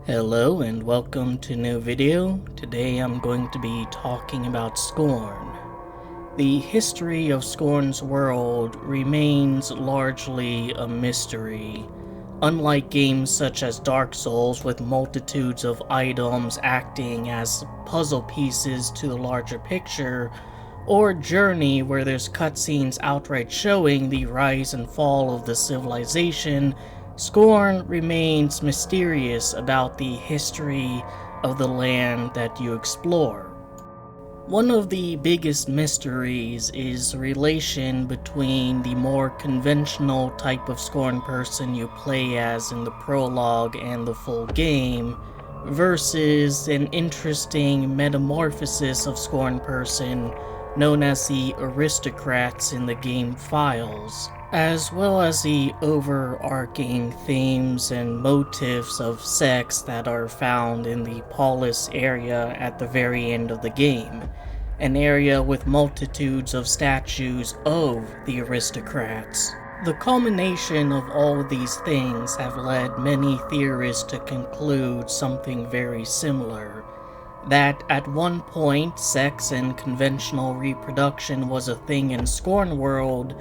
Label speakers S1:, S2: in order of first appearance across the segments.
S1: Hello and welcome to a new video. Today I'm going to be talking about Scorn. The history of Scorn's world remains largely a mystery. Unlike games such as Dark Souls with multitudes of items acting as puzzle pieces to the larger picture, or Journey where there's cutscenes outright showing the rise and fall of the civilization, Scorn remains mysterious about the history of the land that you explore. One of the biggest mysteries is the relation between the more conventional type of Scorn person you play as in the prologue and the full game, versus an interesting metamorphosis of Scorn person known as the aristocrats in the game files, as well as the overarching themes and motifs of sex that are found in the Paulus area at the very end of the game, an area with multitudes of statues of the aristocrats. The culmination of all these things have led many theorists to conclude something very similar. That at one point sex and conventional reproduction was a thing in Scorn world,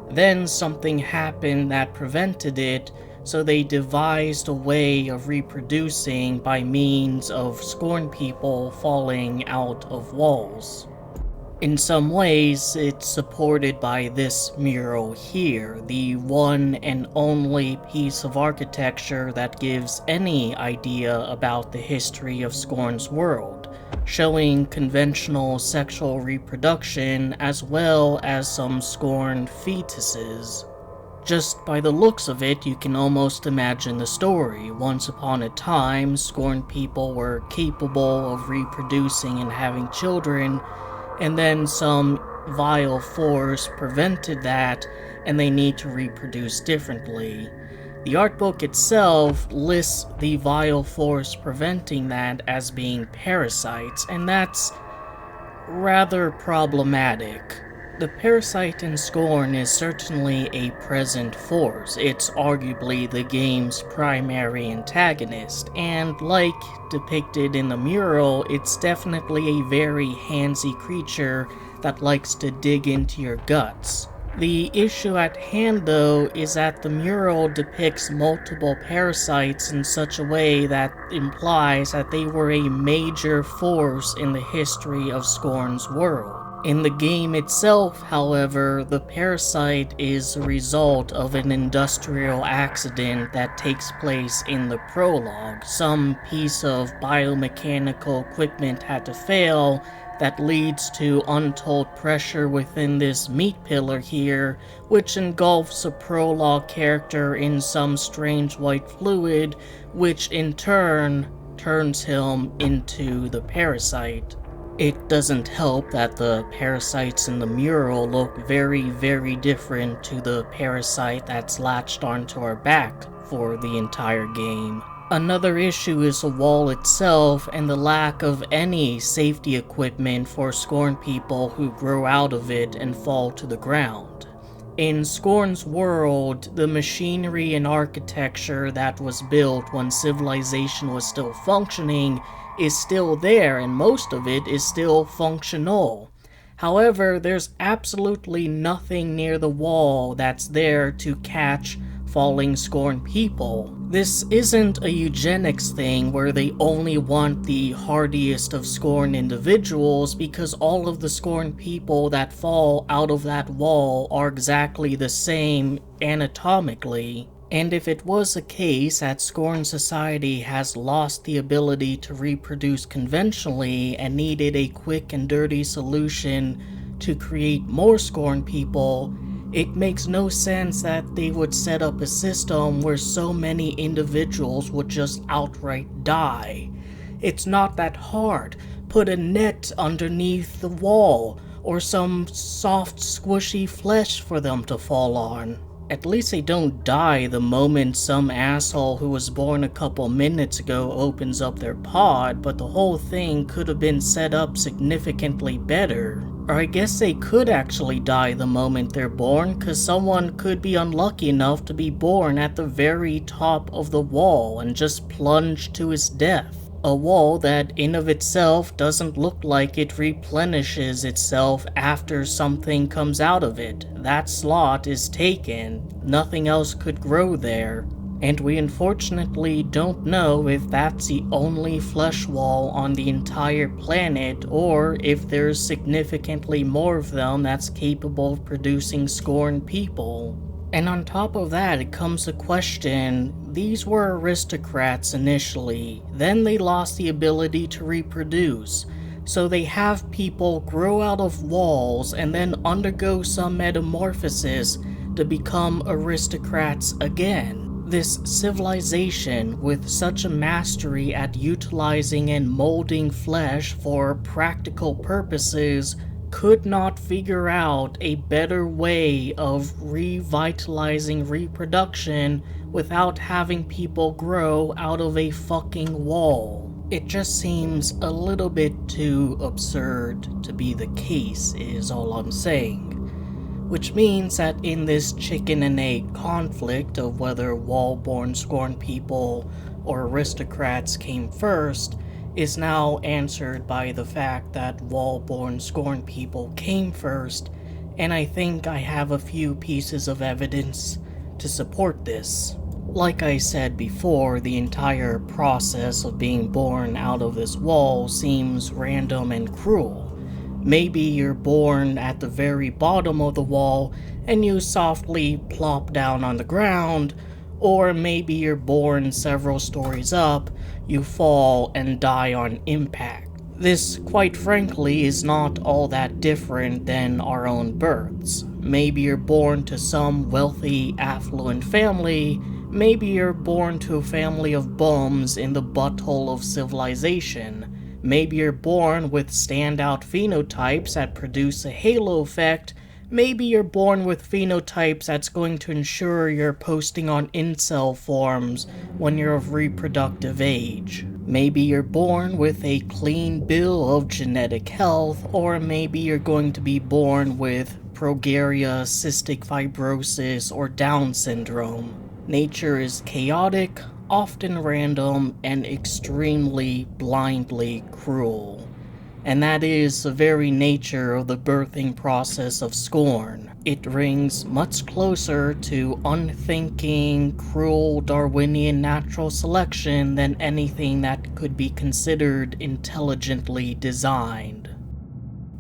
S1: then something happened that prevented it, so they devised a way of reproducing by means of Scorn people falling out of walls. In some ways, it's supported by this mural here, the one and only piece of architecture that gives any idea about the history of Scorn's world, showing conventional sexual reproduction as well as some Scorned fetuses. Just by the looks of it, you can almost imagine the story. Once upon a time, Scorned people were capable of reproducing and having children, and then some vile force prevented that, and they need to reproduce differently. The art book itself lists the vile force preventing that as being parasites, and that's rather problematic. The parasite in Scorn is certainly a present force. It's arguably the game's primary antagonist, and like depicted in the mural, it's definitely a very handsy creature that likes to dig into your guts. The issue at hand, though, is that the mural depicts multiple parasites in such a way that implies that they were a major force in the history of Scorn's world. In the game itself, however, the parasite is a result of an industrial accident that takes place in the prologue. Some piece of biomechanical equipment had to fail that leads to untold pressure within this meat pillar here, which engulfs a prologue character in some strange white fluid, which in turn turns him into the parasite. It doesn't help that the parasites in the mural look very different to the parasite that's latched onto our back for the entire game. Another issue is the wall itself and the lack of any safety equipment for Scorn people who grow out of it and fall to the ground. In Scorn's world, the machinery and architecture that was built when civilization was still functioning is still there, and most of it is still functional. However, there's absolutely nothing near the wall that's there to catch falling Scorn people. This isn't a eugenics thing where they only want the hardiest of Scorn individuals, because all of the Scorn people that fall out of that wall are exactly the same anatomically. And if it was a case that Scorn society has lost the ability to reproduce conventionally and needed a quick and dirty solution to create more Scorn people, it makes no sense that they would set up a system where so many individuals would just outright die. It's not that hard. Put a net underneath the wall, or some soft squishy flesh for them to fall on. At least they don't die the moment some asshole who was born a couple minutes ago opens up their pod, but the whole thing could have been set up significantly better. Or I guess they could actually die the moment they're born, cause someone could be unlucky enough to be born at the very top of the wall and just plunge to his death. A wall that in of itself doesn't look like it replenishes itself after something comes out of it. That slot is taken, nothing else could grow there. And we unfortunately don't know if that's the only flesh wall on the entire planet, or if there's significantly more of them that's capable of producing Scorned people. And on top of that, it comes the question, these were aristocrats initially, then they lost the ability to reproduce. So they have people grow out of walls and then undergo some metamorphosis to become aristocrats again. This civilization, with such a mastery at utilizing and molding flesh for practical purposes, could not figure out a better way of revitalizing reproduction without having people grow out of a fucking wall. It just seems a little bit too absurd to be the case, is all I'm saying. Which means that in this chicken and egg conflict of whether wall-born Scorned people or aristocrats came first, is now answered by the fact that wall-born Scorned people came first, and I think I have a few pieces of evidence to support this. Like I said before, the entire process of being born out of this wall seems random and cruel. Maybe you're born at the very bottom of the wall and you softly plop down on the ground, or maybe you're born several stories up, you fall and die on impact. This, quite frankly, is not all that different than our own births. Maybe you're born to some wealthy, affluent family, maybe you're born to a family of bums in the butthole of civilization. Maybe you're born with standout phenotypes that produce a halo effect. Maybe you're born with phenotypes that's going to ensure you're posting on incel forums when you're of reproductive age. Maybe you're born with a clean bill of genetic health, or maybe you're going to be born with progeria, cystic fibrosis, or Down syndrome. Nature is chaotic, often random, and extremely blindly cruel. And that is the very nature of the birthing process of Scorn. It rings much closer to unthinking, cruel Darwinian natural selection than anything that could be considered intelligently designed.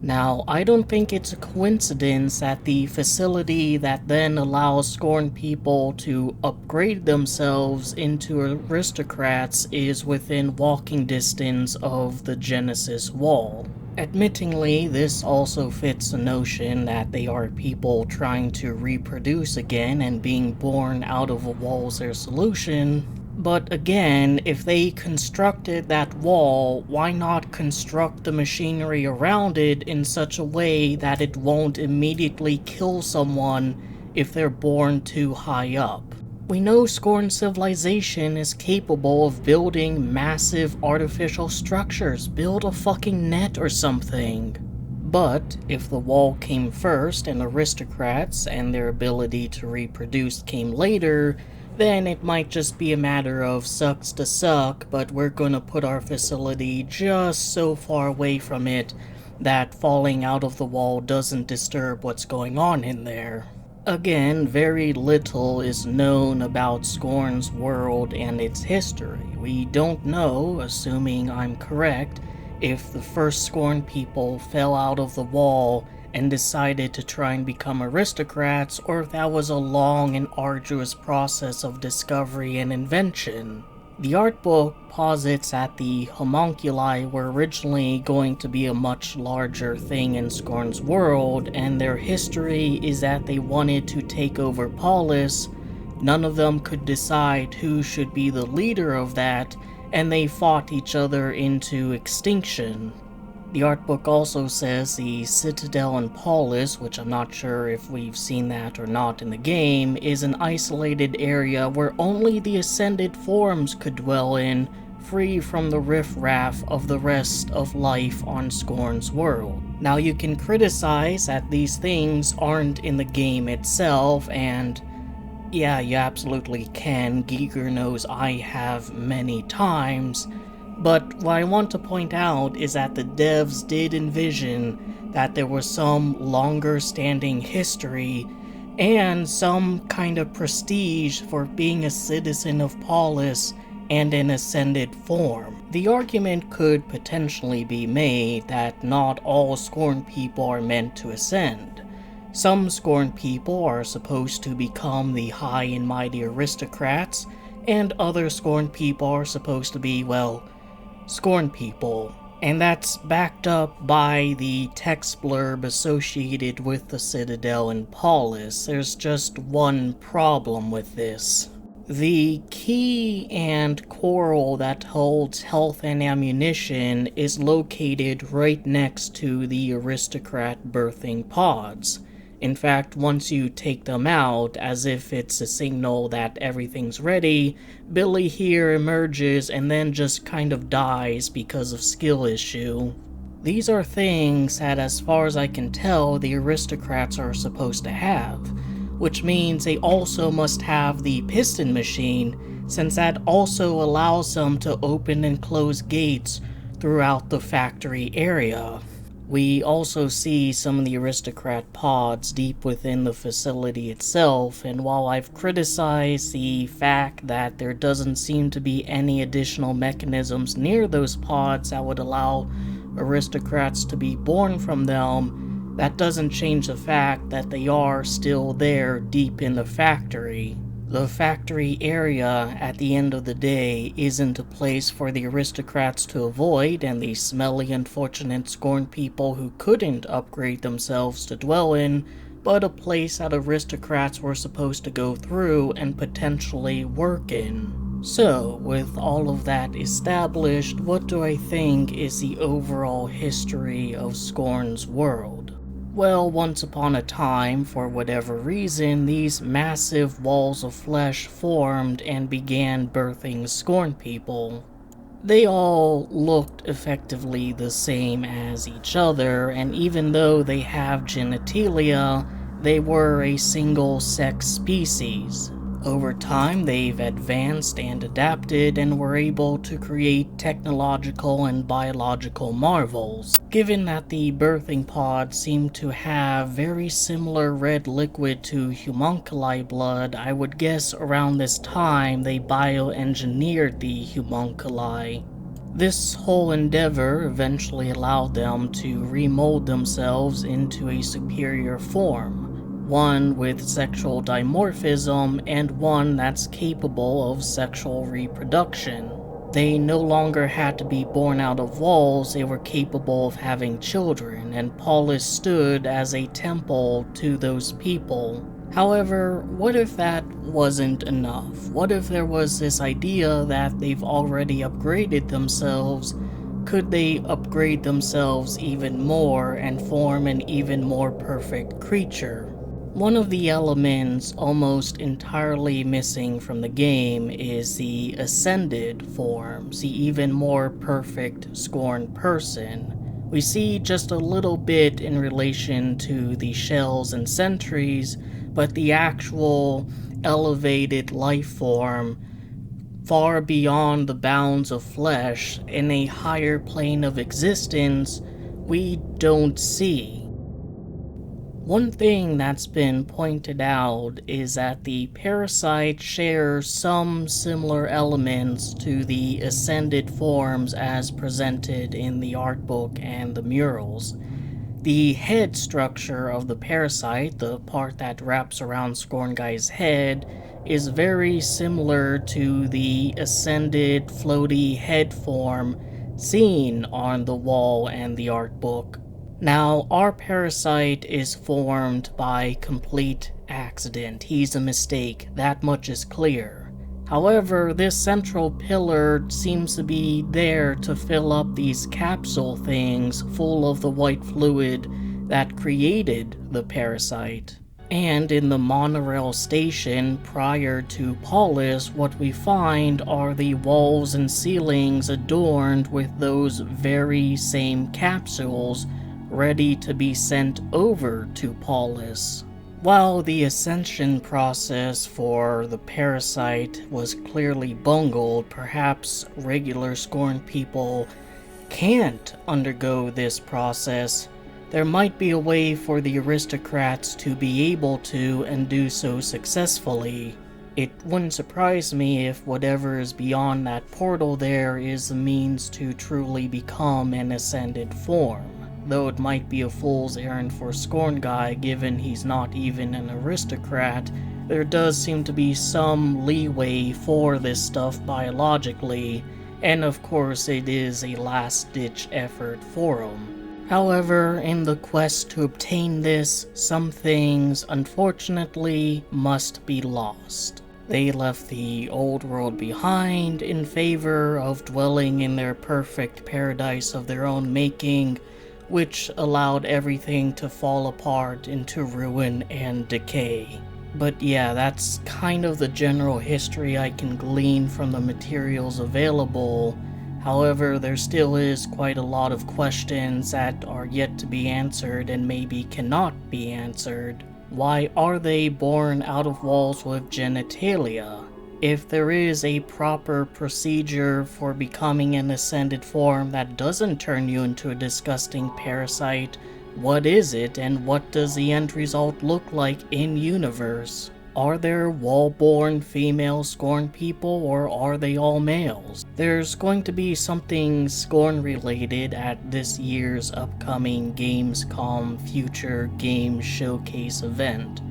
S1: Now, I don't think it's a coincidence that the facility that then allows Scorned people to upgrade themselves into aristocrats is within walking distance of the Genesis Wall. Admittingly, this also fits the notion that they are people trying to reproduce again, and being born out of a wall is their solution. But again, if they constructed that wall, why not construct the machinery around it in such a way that it won't immediately kill someone if they're born too high up? We know Scorned civilization is capable of building massive artificial structures. Build a fucking net or something. But if the wall came first and aristocrats and their ability to reproduce came later, then it might just be a matter of sucks to suck, but we're gonna put our facility just so far away from it that falling out of the wall doesn't disturb what's going on in there. Again, very little is known about Scorn's world and its history. We don't know, assuming I'm correct, if the first Scorned people fell out of the wall and decided to try and become aristocrats, or if that was a long and arduous process of discovery and invention. The art book posits that the homunculi were originally going to be a much larger thing in Scorn's world, and their history is that they wanted to take over Polis. None of them could decide who should be the leader of that, and they fought each other into extinction. The art book also says the Citadel in Polis, which I'm not sure if we've seen that or not in the game, is an isolated area where only the ascended forms could dwell in free from the riffraff of the rest of life on Scorn's world. Now, you can criticize that these things aren't in the game itself, and yeah, you absolutely can. Giger knows I have many times. But what I want to point out is that the devs did envision that there was some longer standing history and some kind of prestige for being a citizen of Polis and an ascended form. The argument could potentially be made that not all Scorn people are meant to ascend. Some Scorn people are supposed to become the high and mighty aristocrats, and other Scorn people are supposed to be, well, Scorn people, and that's backed up by the text blurb associated with the Citadel and Polis. There's just one problem with this. The key and coral that holds health and ammunition is located right next to the aristocrat birthing pods. In fact, once you take them out, as if it's a signal that everything's ready, Billy here emerges and then just kind of dies because of skill issue. These are things that, as far as I can tell, the aristocrats are supposed to have, which means they also must have the piston machine, since that also allows them to open and close gates throughout the factory area. We also see some of the aristocrat pods deep within the facility itself, and while I've criticized the fact that there doesn't seem to be any additional mechanisms near those pods that would allow aristocrats to be born from them, that doesn't change the fact that they are still there deep in the factory. The factory area, at the end of the day, isn't a place for the aristocrats to avoid and the smelly, unfortunate Scorn people who couldn't upgrade themselves to dwell in, but a place that aristocrats were supposed to go through and potentially work in. So, with all of that established, what do I think is the overall history of Scorn's world? Well, once upon a time, for whatever reason, these massive walls of flesh formed and began birthing Scorn people. They all looked effectively the same as each other, and even though they have genitalia, they were a single-sex species. Over time, they've advanced and adapted and were able to create technological and biological marvels. Given that the birthing pods seem to have very similar red liquid to homunculi blood, I would guess around this time they bioengineered the homunculi. This whole endeavor eventually allowed them to remold themselves into a superior form. One with sexual dimorphism, and one that's capable of sexual reproduction. They no longer had to be born out of walls, they were capable of having children, and Polis stood as a temple to those people. However, what if that wasn't enough? What if there was this idea that they've already upgraded themselves? Could they upgrade themselves even more and form an even more perfect creature? One of the elements almost entirely missing from the game is the ascended forms, the even more perfect Scorn person. We see just a little bit in relation to the shells and sentries, but the actual elevated life form, far beyond the bounds of flesh, in a higher plane of existence, we don't see. One thing that's been pointed out is that the Parasite shares some similar elements to the ascended forms as presented in the art book and the murals. The head structure of the Parasite, the part that wraps around Scorn Guy's head, is very similar to the ascended floaty head form seen on the wall and the art book. Now, our Parasite is formed by complete accident. He's a mistake, that much is clear. However, this central pillar seems to be there to fill up these capsule things full of the white fluid that created the Parasite. And in the monorail station prior to Polis, what we find are the walls and ceilings adorned with those very same capsules ready to be sent over to Polis. While the ascension process for the Parasite was clearly bungled, perhaps regular Scorned people can't undergo this process. There might be a way for the aristocrats to be able to and do so successfully. It wouldn't surprise me if whatever is beyond that portal there is the means to truly become an ascended form. Though it might be a fool's errand for Scorn Guy given he's not even an aristocrat, there does seem to be some leeway for this stuff biologically, and of course it is a last-ditch effort for him. However, in the quest to obtain this, some things, unfortunately, must be lost. They left the old world behind in favor of dwelling in their perfect paradise of their own making, which allowed everything to fall apart into ruin and decay. But yeah, that's kind of the general history I can glean from the materials available. However, there still is quite a lot of questions that are yet to be answered and maybe cannot be answered. Why are they born out of walls with genitalia? If there is a proper procedure for becoming an ascended form that doesn't turn you into a disgusting parasite, what is it and what does the end result look like in universe? Are there wall-born female Scorn people, or are they all males? There's going to be something Scorn-related at this year's upcoming Gamescom Future Games Showcase event.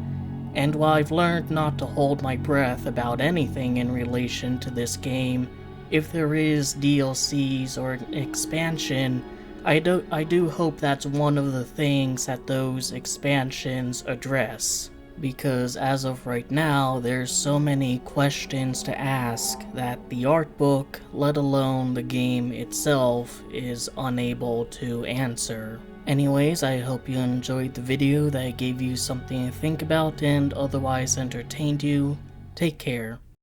S1: And while I've learned not to hold my breath about anything in relation to this game, if there is DLCs or an expansion, I do hope that's one of the things that those expansions address. Because as of right now, there's so many questions to ask that the art book, let alone the game itself, is unable to answer. Anyways, I hope you enjoyed the video, that gave you something to think about and otherwise entertained you. Take care.